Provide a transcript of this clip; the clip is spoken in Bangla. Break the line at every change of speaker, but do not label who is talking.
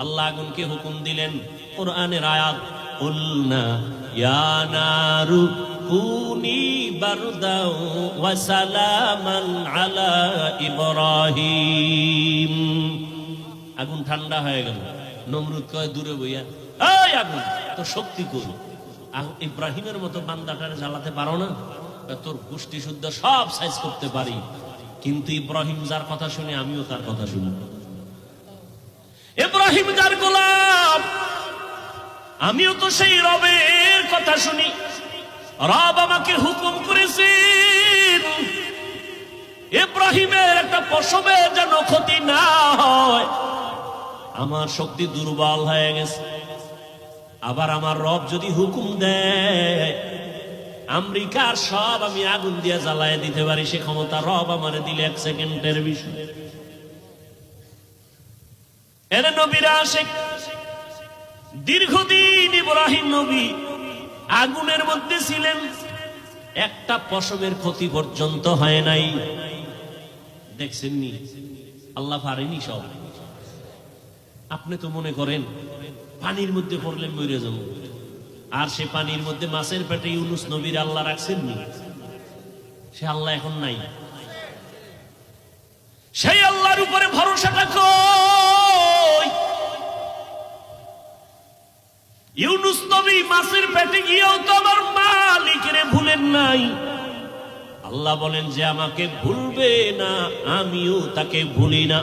আল্লাহ আগুনকে হুকুম দিলেন, কোরআনের আয়াত, কুলনা ইয়া নারু কুনি বারদাও ওয়া সালামান আলা ইব্রাহিম। আগুন ঠান্ডা হয়ে গেল। নমরুদ কয় দূরে বইয়া, এই আগুন তো শক্তি কই, ইব্রাহিমের মতো বান্দাটারে জ্বালাতে পারো না? তোর গোষ্ঠী শুদ্ধ সব সাইজ করতে পারি, কিন্তু ইব্রাহিম যার কথা শুনে আমিও তার কথা শুনি। ইব্রাহিম যার গোলাম, আমিও তো সেই রবের কথা শুনি। রব আমাকে হুকুম করেছেন ইব্রাহিমের একটা পশমে যেন ক্ষতি না হয়। আমার শক্তি দুর্বল হয়ে গেছে। আবার আমার রব যদি হুকুম দেয় আমেরিকার সব আমি আগুন দিয়ে জ্বালায় দিতে পারি, সে ক্ষমতা রব আমারে দিলে 1 সেকেন্ডের বিষয়। এর নবীরা আসে, দীর্ঘদিন ইব্রাহিম নবী আগুনের মধ্যে ছিলেন, একটা পশমের ক্ষতি পর্যন্ত হয় নাই। দেখছেননি আল্লাহ পারেনি সব। আপনি তো মনে করেন পানির মধ্যে পড়লে মরে যাব, আর সে পানির মধ্যে মাছের পেটে ইউনুস নবীর আল্লাহ রাখছেননি? সে আল্লাহ এখন নাই। সেই আল্লাহর উপরে ভরসাটা কই? ইউনুস নবী মাছের পেটে গিয়েও তো আমার মালিকের ভুলেন নাই। আল্লাহ বলেন যে আমাকে ভুলবে না, আমিও তাকে ভুলি না।